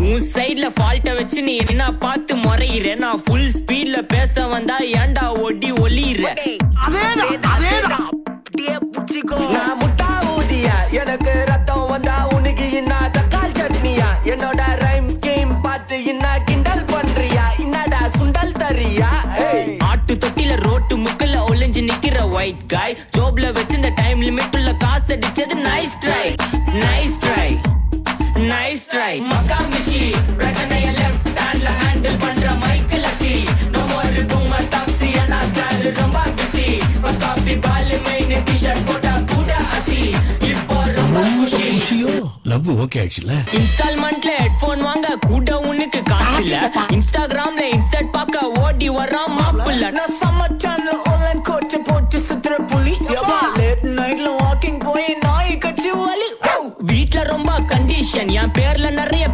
உன் சைடுல ஃபால்ட்ட வச்சு நீ என்ன பார்த்து முறையிற. நான் ஃபுல் ஸ்பீட்ல பேச வந்தா ஏன்டா ஒடி ஒளியிற. நான் முட்டா ஊதியா எனக்கு ரத்தம் வந்தா உனக்கு இன்னா தக்காள் சட்னியா. என்னோட ரைம் ஸ்கீம் பார்த்து இன்னா கிண்டல் பண்றியா. என்னடா சுண்டல் தரியா. ஆட்டு தொட்டில ரோட்டு முக்கல்ல ஒளிஞ்சு நிக்கிற ஒயிட் காய். ஜோப்ல வச்சு இந்த டைம் லிமிட் உள்ள காசு அடிச்சது nice try nice try nice try. மக்கா மிஷி பிரச்சனைய லெஃப்ட் ஹேண்ட்ல ஹேண்டில் பண்ற மைக்கேல் அசி. நோ மோர் டூமர் டாக்ஸி அண்ணா சார் ரொம்ப பிஸி. பஸ் காபி பால் மெயின் டி-ஷர்ட் போட்டா கூட அசி. இப்போ ரொம்ப குஷியோ லவ் ஓகே ஆயிடுச்சுல. இன்ஸ்டால்மெண்ட்ல ஹெட்போன் வாங்க கூட உனக்கு காசு இல்ல. இன்ஸ்டாகிராம்ல இன்ஸ்டன்ட் பாக்க ஓடி வரான் மாப்பிள்ள. நான் சம்மர் சேனல் ஆன்லைன் கோட் போட்டு சுத்துற புலி. லேட் நைட்ல வாக்கிங் போய் நாய் கச்சி வலி. வீட்ல ரொம்ப கண்டிஷன் என் பேர்ல நிறைய